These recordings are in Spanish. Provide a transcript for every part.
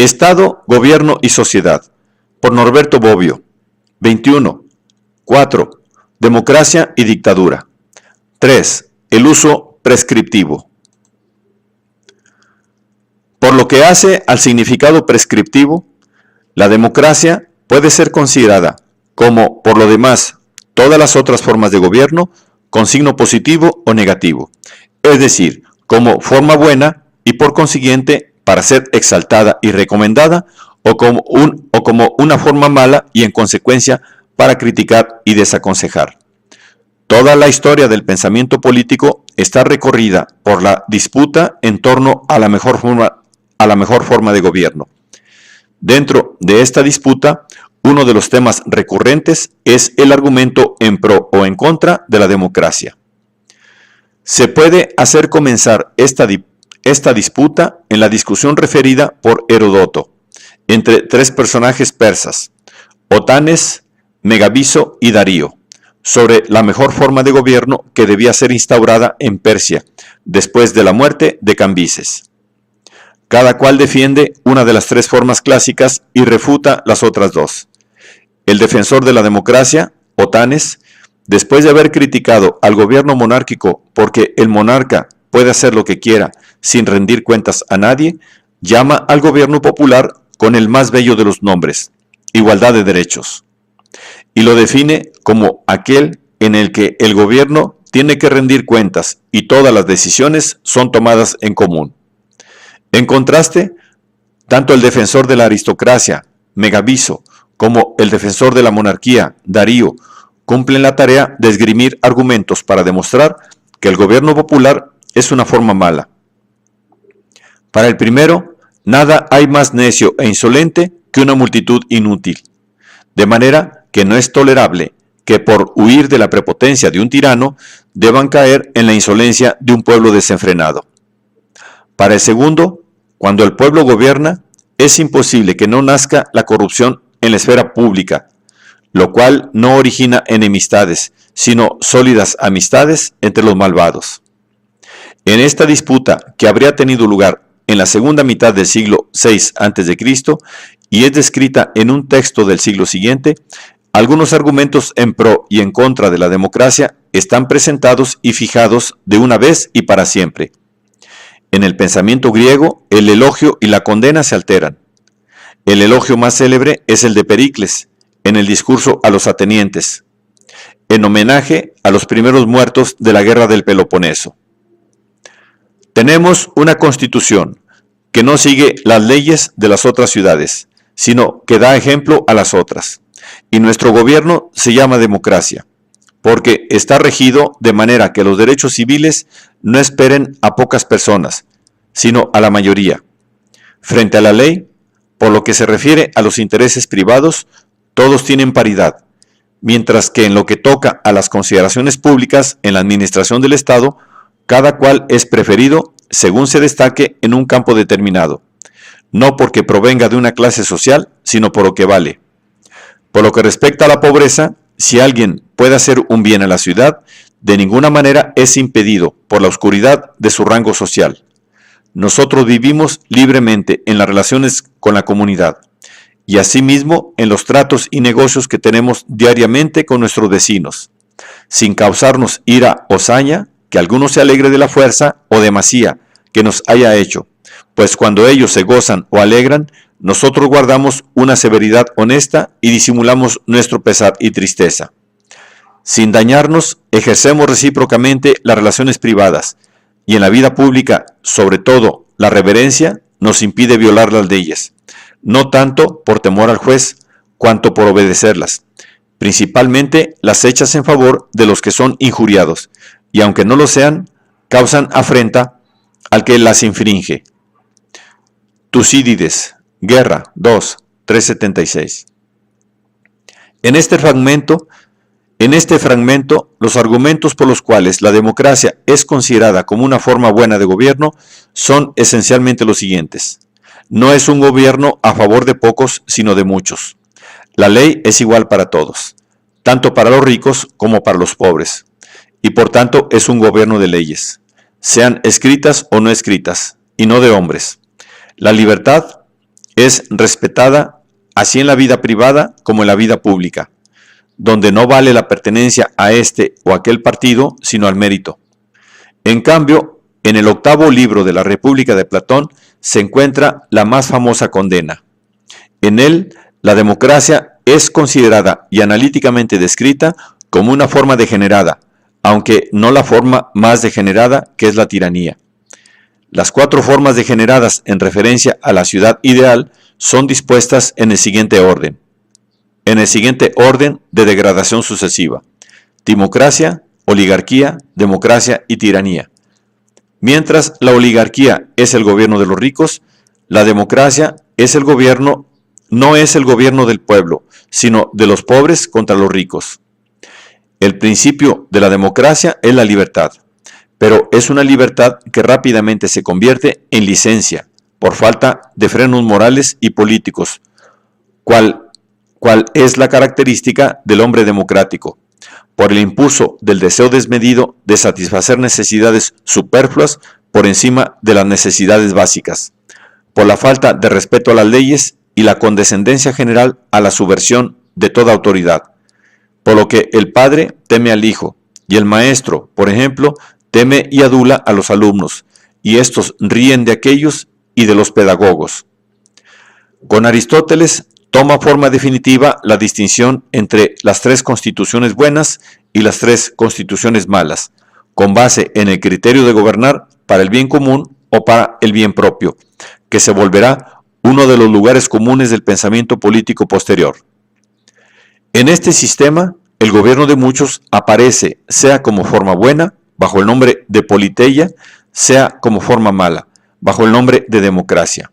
Estado, Gobierno y Sociedad, por Norberto Bobbio. 21. 4. Democracia y dictadura. 3. El uso prescriptivo. Por lo que hace al significado prescriptivo, la democracia puede ser considerada como, por lo demás, todas las otras formas de gobierno con signo positivo o negativo, es decir, como forma buena y por consiguiente para ser exaltada y recomendada, o como una forma mala y en consecuencia para criticar y desaconsejar. Toda la historia del pensamiento político está recorrida por la disputa en torno a la mejor forma de gobierno. Dentro de esta disputa, uno de los temas recurrentes es el argumento en pro o en contra de la democracia. Se puede hacer comenzar esta disputa en la discusión referida por Heródoto entre tres personajes persas, Otanes, Megabizo y Darío, sobre la mejor forma de gobierno que debía ser instaurada en Persia después de la muerte de Cambises. Cada cual defiende una de las tres formas clásicas y refuta las otras dos. El defensor de la democracia, Otanes, después de haber criticado al gobierno monárquico porque el monarca puede hacer lo que quiera sin rendir cuentas a nadie, llama al gobierno popular con el más bello de los nombres, igualdad de derechos, y lo define como aquel en el que el gobierno tiene que rendir cuentas y todas las decisiones son tomadas en común. En contraste, tanto el defensor de la aristocracia, Megabizo, como el defensor de la monarquía, Darío, cumplen la tarea de esgrimir argumentos para demostrar que el gobierno popular es una forma mala. Para el primero, nada hay más necio e insolente que una multitud inútil, de manera que no es tolerable que por huir de la prepotencia de un tirano deban caer en la insolencia de un pueblo desenfrenado. Para el segundo, cuando el pueblo gobierna, es imposible que no nazca la corrupción en la esfera pública, lo cual no origina enemistades, sino sólidas amistades entre los malvados. En esta disputa, que habría tenido lugar en la segunda mitad del siglo VI a.C. y es descrita en un texto del siglo siguiente, algunos argumentos en pro y en contra de la democracia están presentados y fijados de una vez y para siempre. En el pensamiento griego, el elogio y la condena se alteran. El elogio más célebre es el de Pericles, en el discurso a los atenienses, en homenaje a los primeros muertos de la guerra del Peloponeso. Tenemos una constitución que no sigue las leyes de las otras ciudades, sino que da ejemplo a las otras. Y nuestro gobierno se llama democracia, porque está regido de manera que los derechos civiles no esperen a pocas personas, sino a la mayoría. Frente a la ley, por lo que se refiere a los intereses privados, todos tienen paridad, mientras que en lo que toca a las consideraciones públicas en la administración del Estado, cada cual es preferido según se destaque en un campo determinado, no porque provenga de una clase social, sino por lo que vale. Por lo que respecta a la pobreza, si alguien puede hacer un bien a la ciudad, de ninguna manera es impedido por la oscuridad de su rango social. Nosotros vivimos libremente en las relaciones con la comunidad, y asimismo en los tratos y negocios que tenemos diariamente con nuestros vecinos, sin causarnos ira o saña, que alguno se alegre de la fuerza o demasía que nos haya hecho, pues cuando ellos se gozan o alegran, nosotros guardamos una severidad honesta y disimulamos nuestro pesar y tristeza. Sin dañarnos, ejercemos recíprocamente las relaciones privadas, y en la vida pública, sobre todo, la reverencia nos impide violar las leyes, no tanto por temor al juez, cuanto por obedecerlas, principalmente las hechas en favor de los que son injuriados, y aunque no lo sean, causan afrenta al que las infringe. Tucídides, Guerra 2, 376. En este fragmento, los argumentos por los cuales la democracia es considerada como una forma buena de gobierno son esencialmente los siguientes. No es un gobierno a favor de pocos, sino de muchos. La ley es igual para todos, tanto para los ricos como para los pobres, y por tanto es un gobierno de leyes, sean escritas o no escritas, y no de hombres. La libertad es respetada así en la vida privada como en la vida pública, donde no vale la pertenencia a este o aquel partido, sino al mérito. En cambio, en el octavo libro de la República de Platón se encuentra la más famosa condena. En él, la democracia es considerada y analíticamente descrita como una forma degenerada, aunque no la forma más degenerada, que es la tiranía. Las 4 formas degeneradas en referencia a la ciudad ideal son dispuestas en el siguiente orden de degradación sucesiva: timocracia, oligarquía, democracia y tiranía. Mientras la oligarquía es el gobierno de los ricos, la democracia no es el gobierno del pueblo, sino de los pobres contra los ricos. El principio de la democracia es la libertad, pero es una libertad que rápidamente se convierte en licencia por falta de frenos morales y políticos, cual es la característica del hombre democrático, por el impulso del deseo desmedido de satisfacer necesidades superfluas por encima de las necesidades básicas, por la falta de respeto a las leyes y la condescendencia general a la subversión de toda autoridad, por lo que el padre teme al hijo y el maestro, por ejemplo, teme y adula a los alumnos, y estos ríen de aquellos y de los pedagogos. Con Aristóteles toma forma definitiva la distinción entre las 3 constituciones buenas y las 3 constituciones malas, con base en el criterio de gobernar para el bien común o para el bien propio, que se volverá uno de los lugares comunes del pensamiento político posterior. En este sistema, el gobierno de muchos aparece sea como forma buena, bajo el nombre de politeia, sea como forma mala, bajo el nombre de democracia.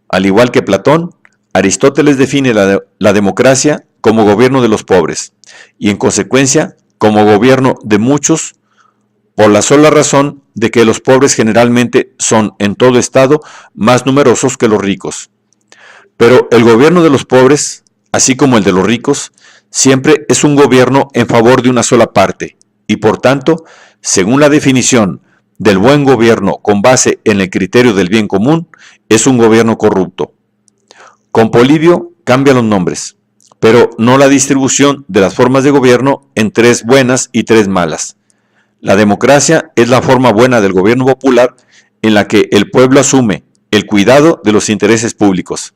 Al igual que Platón, Aristóteles define la democracia como gobierno de los pobres y en consecuencia como gobierno de muchos, por la sola razón de que los pobres generalmente son en todo estado más numerosos que los ricos. Pero el gobierno de los pobres, así como el de los ricos, siempre es un gobierno en favor de una sola parte y por tanto, según la definición del buen gobierno con base en el criterio del bien común, es un gobierno corrupto. Con Polibio cambia los nombres, pero no la distribución de las formas de gobierno en 3 buenas y 3 malas. La democracia es la forma buena del gobierno popular en la que el pueblo asume el cuidado de los intereses públicos.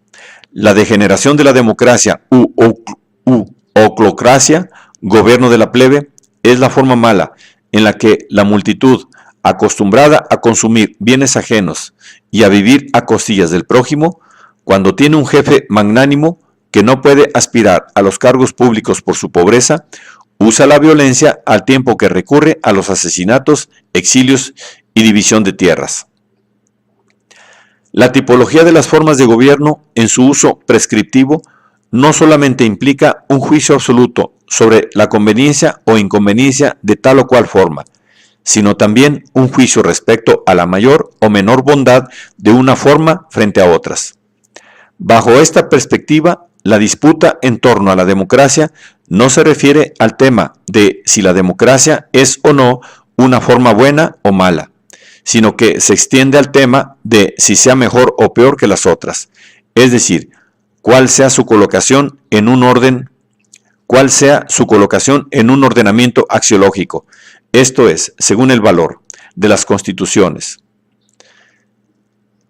La degeneración de la democracia u oclocracia, gobierno de la plebe, es la forma mala en la que la multitud, acostumbrada a consumir bienes ajenos y a vivir a costillas del prójimo, cuando tiene un jefe magnánimo que no puede aspirar a los cargos públicos por su pobreza, usa la violencia al tiempo que recurre a los asesinatos, exilios y división de tierras. La tipología de las formas de gobierno en su uso prescriptivo no solamente implica un juicio absoluto sobre la conveniencia o inconveniencia de tal o cual forma, sino también un juicio respecto a la mayor o menor bondad de una forma frente a otras. Bajo esta perspectiva, la disputa en torno a la democracia no se refiere al tema de si la democracia es o no una forma buena o mala, sino que se extiende al tema de si sea mejor o peor que las otras, es decir, cuál sea su colocación en un ordenamiento axiológico, esto es, según el valor de las constituciones.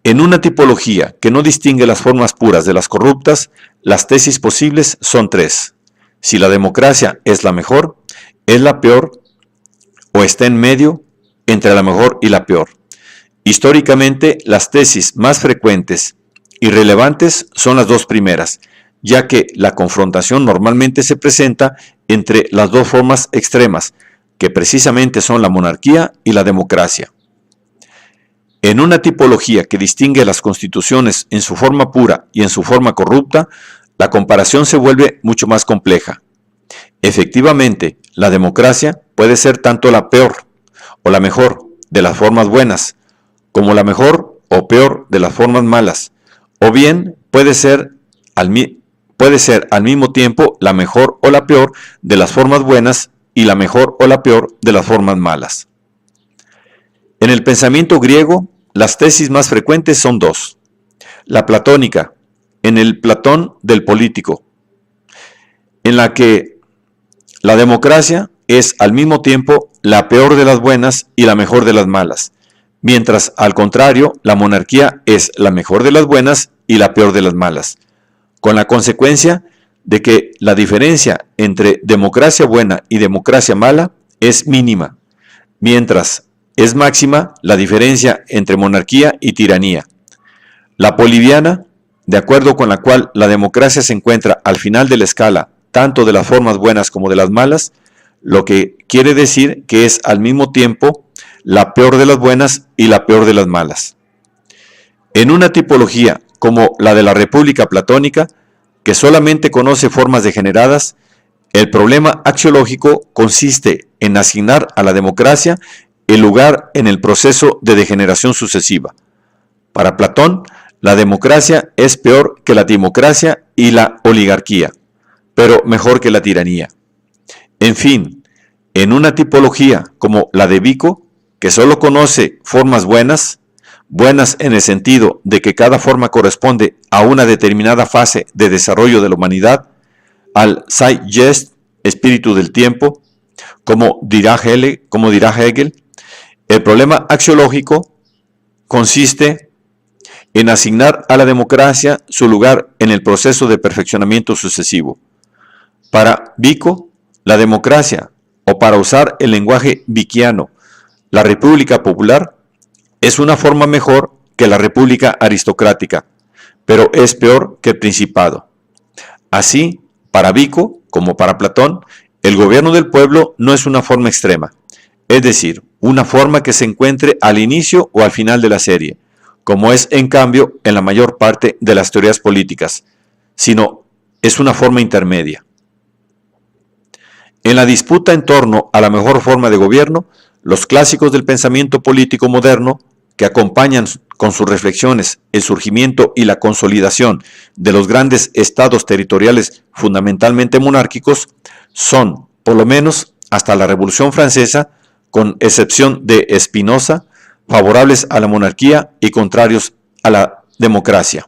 En una tipología que no distingue las formas puras de las corruptas, las tesis posibles son 3. Si la democracia es la mejor, es la peor o está en medio entre la mejor y la peor. Históricamente, las tesis más frecuentes y relevantes son las 2 primeras, ya que la confrontación normalmente se presenta entre las 2 formas extremas, que precisamente son la monarquía y la democracia. En una tipología que distingue las constituciones en su forma pura y en su forma corrupta, la comparación se vuelve mucho más compleja. Efectivamente, la democracia puede ser tanto la peor o la mejor de las formas buenas, como la mejor o peor de las formas malas, o bien puede ser al mismo tiempo la mejor o la peor de las formas buenas y la mejor o la peor de las formas malas. En el pensamiento griego, las tesis más frecuentes son 2. La platónica, en el Platón del político, en la que la democracia es al mismo tiempo la peor de las buenas y la mejor de las malas, mientras al contrario la monarquía es la mejor de las buenas y la peor de las malas, con la consecuencia de que la diferencia entre democracia buena y democracia mala es mínima, mientras es máxima la diferencia entre monarquía y tiranía. La boliviana, de acuerdo con la cual la democracia se encuentra al final de la escala tanto de las formas buenas como de las malas, lo que quiere decir que es al mismo tiempo la peor de las buenas y la peor de las malas. En una tipología como la de la República Platónica, que solamente conoce formas degeneradas, el problema axiológico consiste en asignar a la democracia el lugar en el proceso de degeneración sucesiva. Para Platón, la democracia es peor que la timocracia y la oligarquía, pero mejor que la tiranía. En fin, en una tipología como la de Vico, que solo conoce formas buenas, buenas en el sentido de que cada forma corresponde a una determinada fase de desarrollo de la humanidad, al Zeitgeist, espíritu del tiempo, como dirá Hegel, el problema axiológico consiste en asignar a la democracia su lugar en el proceso de perfeccionamiento sucesivo. Para Vico, la democracia, o para usar el lenguaje vickiano, la república popular, es una forma mejor que la república aristocrática, pero es peor que el principado. Así, para Vico, como para Platón, el gobierno del pueblo no es una forma extrema, es decir, una forma que se encuentre al inicio o al final de la serie, como es en cambio en la mayor parte de las teorías políticas, sino es una forma intermedia. En la disputa en torno a la mejor forma de gobierno, los clásicos del pensamiento político moderno, que acompañan con sus reflexiones el surgimiento y la consolidación de los grandes estados territoriales fundamentalmente monárquicos, son, por lo menos hasta la Revolución Francesa, con excepción de Spinoza, favorables a la monarquía y contrarios a la democracia.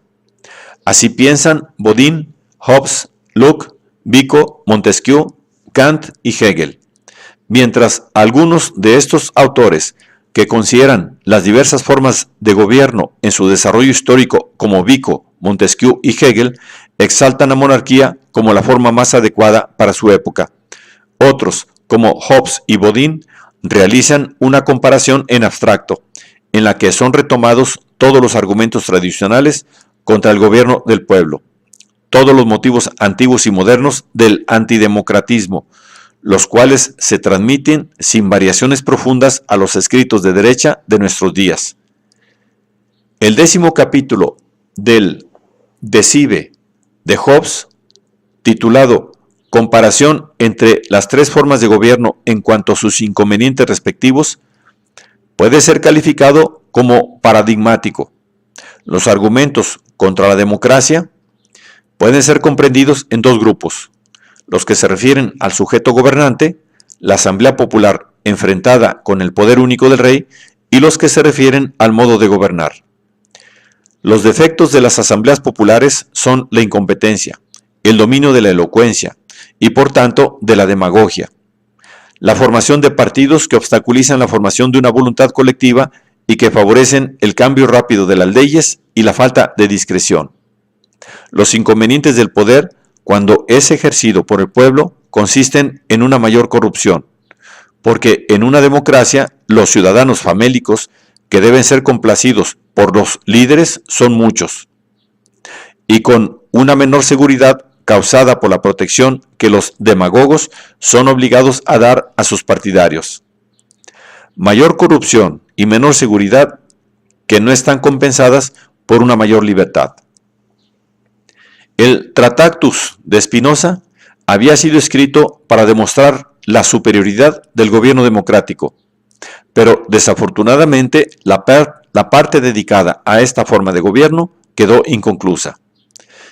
Así piensan Bodin, Hobbes, Locke, Vico, Montesquieu, Kant y Hegel, mientras algunos de estos autores que consideran las diversas formas de gobierno en su desarrollo histórico como Vico, Montesquieu y Hegel, exaltan la monarquía como la forma más adecuada para su época. Otros, como Hobbes y Bodin, realizan una comparación en abstracto, en la que son retomados todos los argumentos tradicionales contra el gobierno del pueblo, todos los motivos antiguos y modernos del antidemocratismo, los cuales se transmiten sin variaciones profundas a los escritos de derecha de nuestros días. El 10º capítulo del Decibe de Hobbes, titulado Comparación entre las tres formas de gobierno en cuanto a sus inconvenientes respectivos, puede ser calificado como paradigmático. Los argumentos contra la democracia pueden ser comprendidos en dos grupos: los que se refieren al sujeto gobernante, la Asamblea Popular enfrentada con el poder único del rey, y los que se refieren al modo de gobernar. Los defectos de las asambleas populares son la incompetencia, el dominio de la elocuencia y por tanto de la demagogia, la formación de partidos que obstaculizan la formación de una voluntad colectiva y que favorecen el cambio rápido de las leyes y la falta de discreción. Los inconvenientes del poder, cuando es ejercido por el pueblo, consisten en una mayor corrupción, porque en una democracia los ciudadanos famélicos que deben ser complacidos por los líderes son muchos, y con una menor seguridad causada por la protección que los demagogos son obligados a dar a sus partidarios. Mayor corrupción y menor seguridad que no están compensadas por una mayor libertad. El Tractatus de Spinoza había sido escrito para demostrar la superioridad del gobierno democrático, pero desafortunadamente la parte dedicada a esta forma de gobierno quedó inconclusa.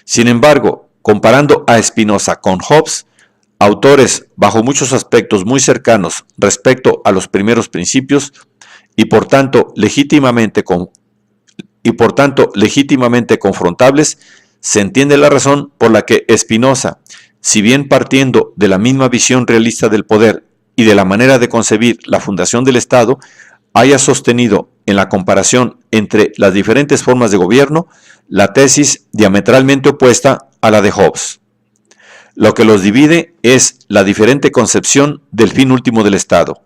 Sin embargo, comparando a Spinoza con Hobbes, autores bajo muchos aspectos muy cercanos respecto a los primeros principios y por tanto legítimamente confrontables, se entiende la razón por la que Spinoza, si bien partiendo de la misma visión realista del poder y de la manera de concebir la fundación del Estado, haya sostenido en la comparación entre las diferentes formas de gobierno la tesis diametralmente opuesta a la de Hobbes. Lo que los divide es la diferente concepción del fin último del Estado,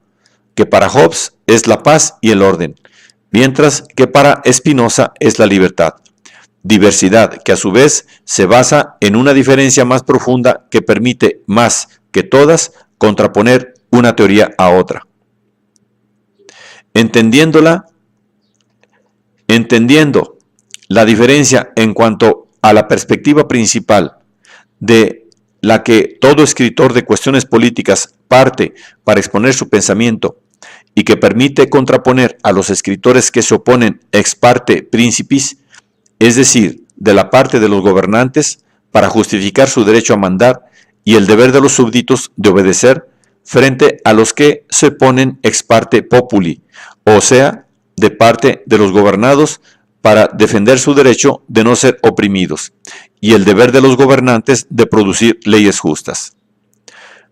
que para Hobbes es la paz y el orden, mientras que para Spinoza es la libertad. Diversidad que a su vez se basa en una diferencia más profunda que permite más que todas contraponer una teoría a otra. Entendiendo la diferencia en cuanto a la perspectiva principal de la que todo escritor de cuestiones políticas parte para exponer su pensamiento y que permite contraponer a los escritores que se oponen ex parte principis, es decir, de la parte de los gobernantes, para justificar su derecho a mandar y el deber de los súbditos de obedecer, frente a los que se oponen ex parte populi, o sea, de parte de los gobernados, para defender su derecho de no ser oprimidos, y el deber de los gobernantes de producir leyes justas.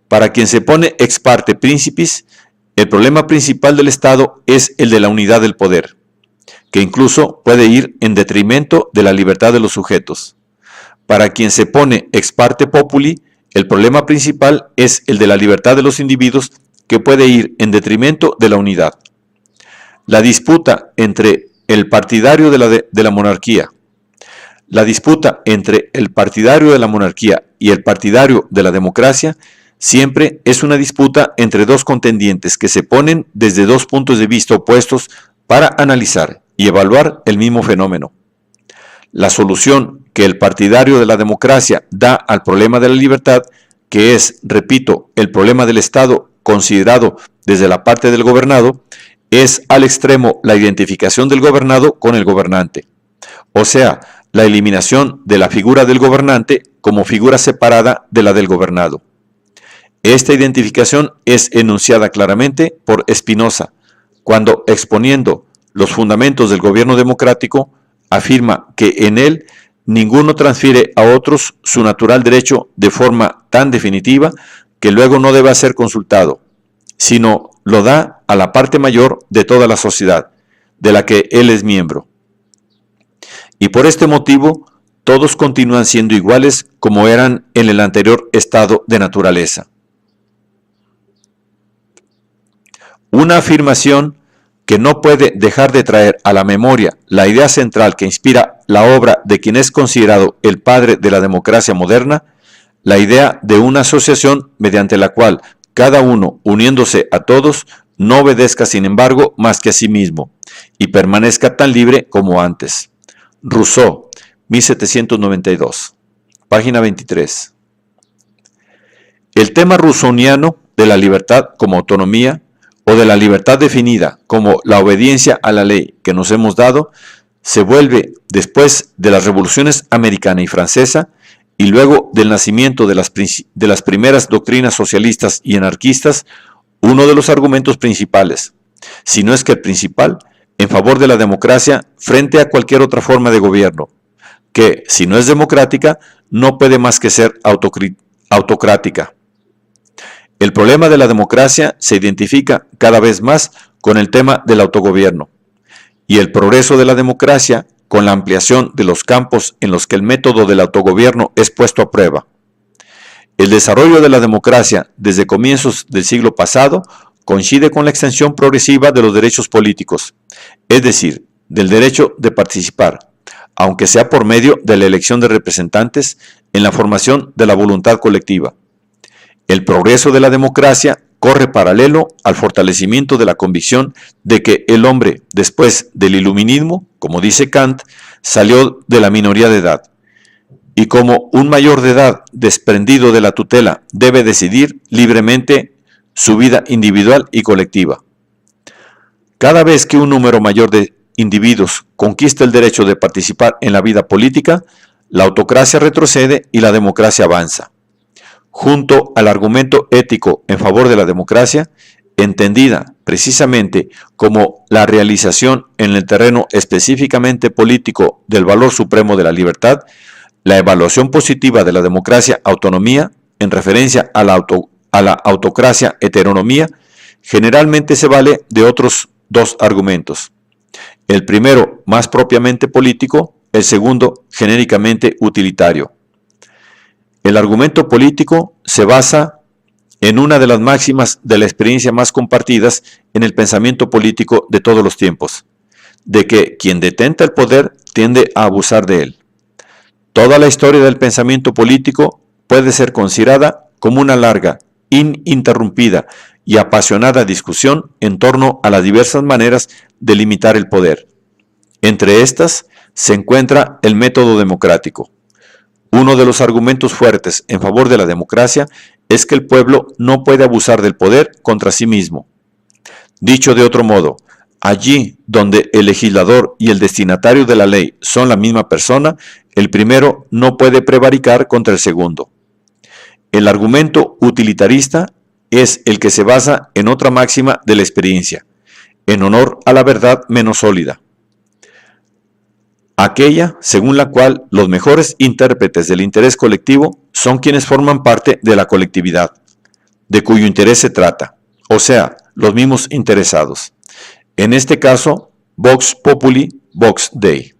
Para quien se pone ex parte principis, el problema principal del Estado es el de la unidad del poder, que incluso puede ir en detrimento de la libertad de los sujetos. Para quien se pone ex parte populi, el problema principal es el de la libertad de los individuos, que puede ir en detrimento de la unidad. La disputa entre el partidario de la monarquía y el partidario de la democracia siempre es una disputa entre dos contendientes que se ponen desde dos puntos de vista opuestos para analizar y evaluar el mismo fenómeno. La solución que el partidario de la democracia da al problema de la libertad, que es, repito, el problema del Estado considerado desde la parte del gobernado, es al extremo la identificación del gobernado con el gobernante, o sea, la eliminación de la figura del gobernante como figura separada de la del gobernado. Esta identificación es enunciada claramente por Spinoza, cuando exponiendo los fundamentos del gobierno democrático, afirma que en él ninguno transfiere a otros su natural derecho de forma tan definitiva que luego no deba ser consultado, sino lo da a la parte mayor de toda la sociedad, de la que él es miembro. Y por este motivo, todos continúan siendo iguales como eran en el anterior estado de naturaleza. Una afirmación que no puede dejar de traer a la memoria la idea central que inspira la obra de quien es considerado el padre de la democracia moderna, la idea de una asociación mediante la cual cada uno, uniéndose a todos, no obedezca sin embargo más que a sí mismo y permanezca tan libre como antes. Rousseau, 1792, página 23. El tema rousseauiano de la libertad como autonomía o de la libertad definida como la obediencia a la ley que nos hemos dado, se vuelve, después de las revoluciones americana y francesa, y luego del nacimiento de las primeras doctrinas socialistas y anarquistas, uno de los argumentos principales, si no es que el principal, en favor de la democracia frente a cualquier otra forma de gobierno, que, si no es democrática, no puede más que ser autocrática. El problema de la democracia se identifica cada vez más con el tema del autogobierno, y el progreso de la democracia con la ampliación de los campos en los que el método del autogobierno es puesto a prueba. El desarrollo de la democracia desde comienzos del siglo pasado coincide con la extensión progresiva de los derechos políticos, es decir, del derecho de participar, aunque sea por medio de la elección de representantes en la formación de la voluntad colectiva. El progreso de la democracia corre paralelo al fortalecimiento de la convicción de que el hombre, después del iluminismo, como dice Kant, salió de la minoría de edad, y como un mayor de edad desprendido de la tutela debe decidir libremente su vida individual y colectiva. Cada vez que un número mayor de individuos conquista el derecho de participar en la vida política, la autocracia retrocede y la democracia avanza. Junto al argumento ético en favor de la democracia, entendida precisamente como la realización en el terreno específicamente político del valor supremo de la libertad, La evaluación positiva de la democracia autonomía, en referencia a la autocracia heteronomía, generalmente se vale de otros dos argumentos. El primero, más propiamente político, el segundo, genéricamente utilitario. El argumento político se basa en una de las máximas de la experiencia más compartidas en el pensamiento político de todos los tiempos, de que quien detenta el poder tiende a abusar de él. Toda la historia del pensamiento político puede ser considerada como una larga, ininterrumpida y apasionada discusión en torno a las diversas maneras de limitar el poder. Entre estas se encuentra el método democrático. Uno de los argumentos fuertes en favor de la democracia es que el pueblo no puede abusar del poder contra sí mismo. Dicho de otro modo, allí donde el legislador y el destinatario de la ley son la misma persona, el primero no puede prevaricar contra el segundo. El argumento utilitarista es el que se basa en otra máxima de la experiencia, en honor a la verdad menos sólida. Aquella según la cual los mejores intérpretes del interés colectivo son quienes forman parte de la colectividad, de cuyo interés se trata, o sea, los mismos interesados. En este caso, Vox Populi, Vox Dei.